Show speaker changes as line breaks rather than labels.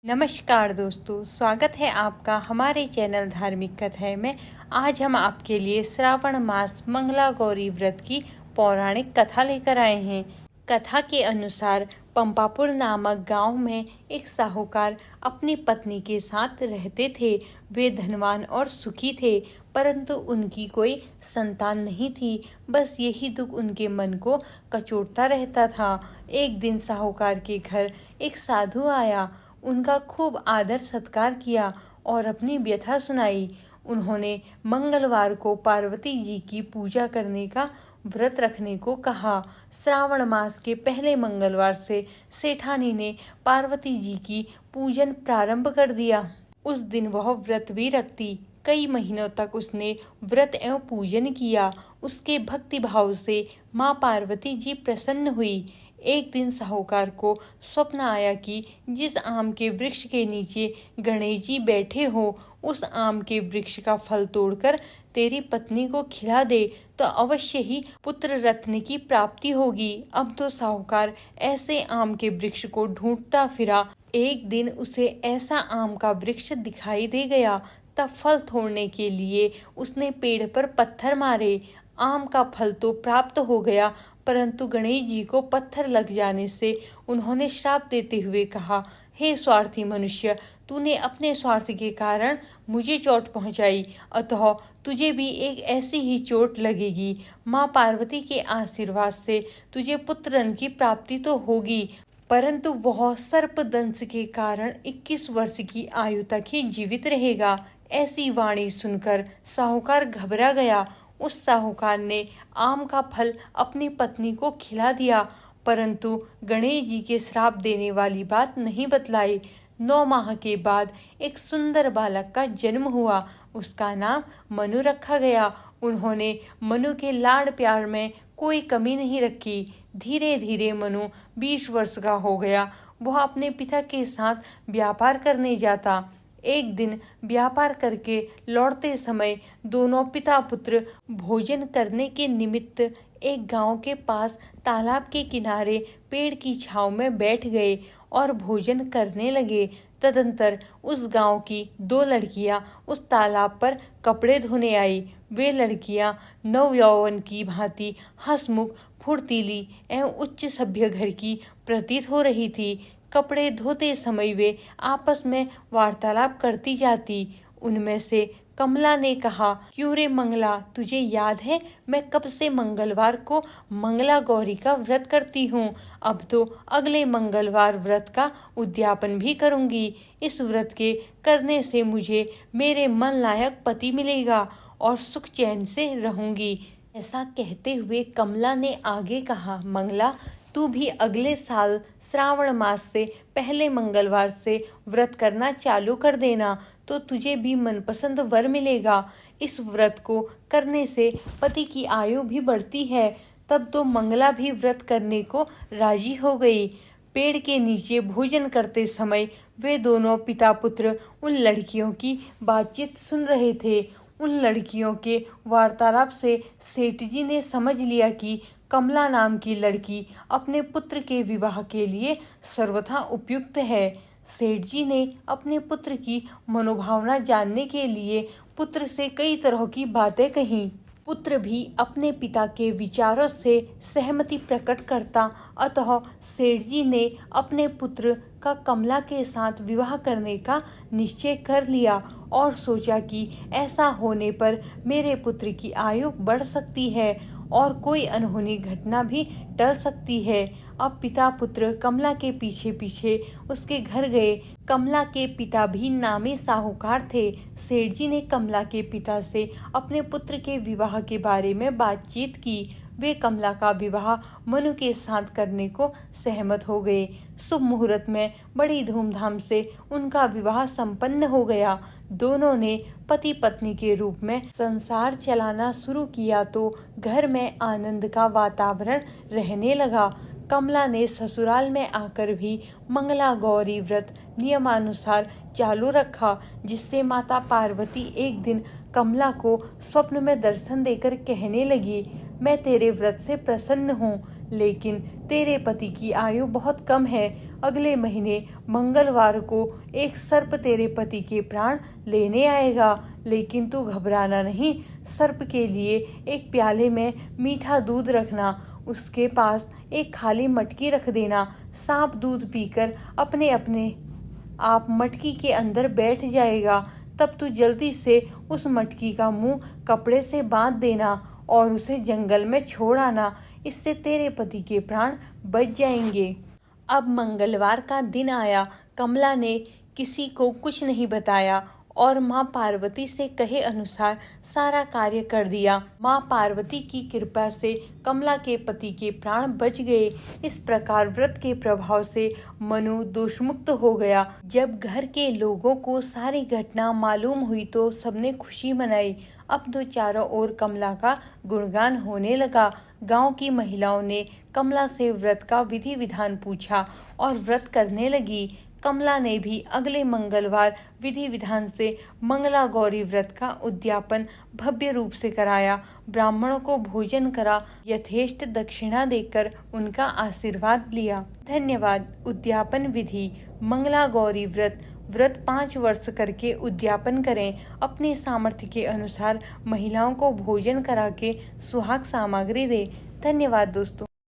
नमस्कार दोस्तों, स्वागत है आपका हमारे चैनल धार्मिक कथाएं में। आज हम आपके लिए श्रावण मास मंगला गौरी व्रत की पौराणिक कथा लेकर आए हैं। कथा के अनुसार पंपापुर नामक गांव में एक साहूकार अपनी पत्नी के साथ रहते थे। वे धनवान और सुखी थे, परंतु उनकी कोई संतान नहीं थी। बस यही दुख उनके मन को कचोटता रहता था। एक दिन साहूकार के घर एक साधु आया। उनका खूब आदर सत्कार किया और अपनी व्यथा सुनाई। उन्होंने मंगलवार को पार्वती जी की पूजा करने का व्रत रखने को कहा। श्रावण मास के पहले मंगलवार से सेठानी ने पार्वती जी की पूजन प्रारंभ कर दिया। उस दिन वह व्रत भी रखती। कई महीनों तक उसने व्रत एवं पूजन किया। उसके भक्ति भाव से माँ पार्वती जी प्रसन्न हुई। एक दिन साहूकार को स्वप्न आया कि जिस आम के वृक्ष के नीचे गणेश जी बैठे हो, उस आम के वृक्ष का फल तोड़कर तेरी पत्नी को खिला दे तो अवश्य ही पुत्र रत्न की प्राप्ति होगी। अब तो साहूकार ऐसे आम के वृक्ष को ढूंढता फिरा। एक दिन उसे ऐसा आम का वृक्ष दिखाई दे गया। तब फल तोड़ने के लिए उसने पेड़ पर पत्थर मारे। आम का फल तो प्राप्त हो गया, परंतु गणेश जी को पत्थर लग जाने से उन्होंने श्राप देते हुए कहा, हे स्वार्थी मनुष्य, तूने अपने स्वार्थ के कारण मुझे चोट पहुंचाई, अतः तुझे भी एक ऐसी ही चोट लगेगी। माँ पार्वती के आशीर्वाद से तुझे पुत्रन की प्राप्ति तो होगी, परंतु वह सर्पदंश के कारण 21 वर्ष की आयु तक ही जीवित रहेगा। ऐसी वाणी सुनकर साहूकार घबरा गया। उस साहूकार ने आम का फल अपनी पत्नी को खिला दिया, परंतु गणेश जी के श्राप देने वाली बात नहीं बतलाई। 9 माह के बाद एक सुंदर बालक का जन्म हुआ। उसका नाम मनु रखा गया। उन्होंने मनु के लाड़ प्यार में कोई कमी नहीं रखी। धीरे धीरे मनु 20 वर्ष का हो गया। वह अपने पिता के साथ व्यापार करने जाता। एक दिन व्यापार करके लौटते समय दोनों पिता पुत्र भोजन करने के निमित्त एक गांव के पास तालाब के किनारे पेड़ की छांव में बैठ गए और भोजन करने लगे। तदंतर उस गांव की 2 लड़कियां उस तालाब पर कपड़े धोने आई। वे लड़कियां नवयौवन की भांति हंसमुख, फुर्तीली एवं उच्च सभ्य घर की प्रतीत हो रही थी। कपड़े धोते समय वे आपस में वार्तालाप करती जाती। उनमें से कमला ने कहा, क्यों रे मंगला, तुझे याद है मैं कब से मंगलवार को मंगला गौरी का व्रत करती हूँ। अब तो अगले मंगलवार व्रत का उद्यापन भी करूँगी। इस व्रत के करने से मुझे मेरे मन लायक पति मिलेगा और सुख चैन से रहूंगी। ऐसा कहते हुए कमला ने आगे कहा, मंगला, तू भी अगले साल श्रावण मास से पहले मंगलवार से व्रत करना चालू कर देना, तो तुझे भी मनपसंद वर मिलेगा। इस व्रत को करने से पति की आयु भी बढ़ती है। तब तो मंगला भी व्रत करने को राजी हो गई। पेड़ के नीचे भोजन करते समय वे दोनों पिता पुत्र उन लड़कियों की बातचीत सुन रहे थे। उन लड़कियों के वार्तालाप से सेठ जी ने समझ लिया कि कमला नाम की लड़की अपने पुत्र के विवाह के लिए सर्वथा उपयुक्त है। सेठ जी ने अपने पुत्र की मनोभावना जानने के लिए पुत्र से कई तरह की बातें कही। पुत्र भी अपने पिता के विचारों से सहमति प्रकट करता, अतः सेठ जी ने अपने पुत्र का कमला के साथ विवाह करने का निश्चय कर लिया और सोचा कि ऐसा होने पर मेरे पुत्र की आयु बढ़ सकती है और कोई अनहोनी घटना भी टल सकती है। अब पिता पुत्र कमला के पीछे पीछे उसके घर गए। कमला के पिता भी नामी साहूकार थे। सेठ जी ने कमला के पिता से अपने पुत्र के विवाह के बारे में बातचीत की। वे कमला का विवाह मनु के साथ करने को सहमत हो गए। शुभ मुहूर्त में बड़ी धूमधाम से उनका विवाह संपन्न हो गया। दोनों ने पति पत्नी के रूप में संसार चलाना शुरू किया तो घर में आनंद का वातावरण रहने लगा। कमला ने ससुराल में आकर भी मंगला गौरी व्रत नियमानुसार चालू रखा, जिससे माता पार्वती एक दिन कमला को स्वप्न में दर्शन देकर कहने लगी, मैं तेरे व्रत से प्रसन्न हूँ, लेकिन तेरे पति की आयु बहुत कम है। अगले महीने मंगलवार को एक सर्प तेरे पति के प्राण लेने आएगा, लेकिन तू घबराना नहीं। सर्प के लिए एक प्याले में मीठा दूध रखना, उसके पास एक खाली मटकी रख देना। सांप दूध पीकर अपने अपने आप मटकी के अंदर बैठ जाएगा। तब तू जल्दी से उस मटकी का मुंह कपड़े से बांध देना और उसे जंगल में छोड़ आना। इससे तेरे पति के प्राण बच जाएंगे। अब मंगलवार का दिन आया। कमला ने किसी को कुछ नहीं बताया और माँ पार्वती से कहे अनुसार सारा कार्य कर दिया। माँ पार्वती की कृपा से कमला के पति के प्राण बच गए। इस प्रकार व्रत के प्रभाव से मनु दोषमुक्त हो गया। जब घर के लोगों को सारी घटना मालूम हुई तो सबने खुशी मनाई। अब तो चारों ओर कमला का गुणगान होने लगा। गांव की महिलाओं ने कमला से व्रत का विधि विधान पूछा और व्रत करने लगी। कमला ने भी अगले मंगलवार विधि विधान से मंगला गौरी व्रत का उद्यापन भव्य रूप से कराया। ब्राह्मणों को भोजन करा, यथेष्ट दक्षिणा देकर उनका आशीर्वाद लिया। धन्यवाद। उद्यापन विधि। मंगला गौरी व्रत 5 वर्ष करके उद्यापन करें। अपने सामर्थ्य के अनुसार महिलाओं को भोजन करा के सुहाग सामग्री दें। धन्यवाद दोस्तों।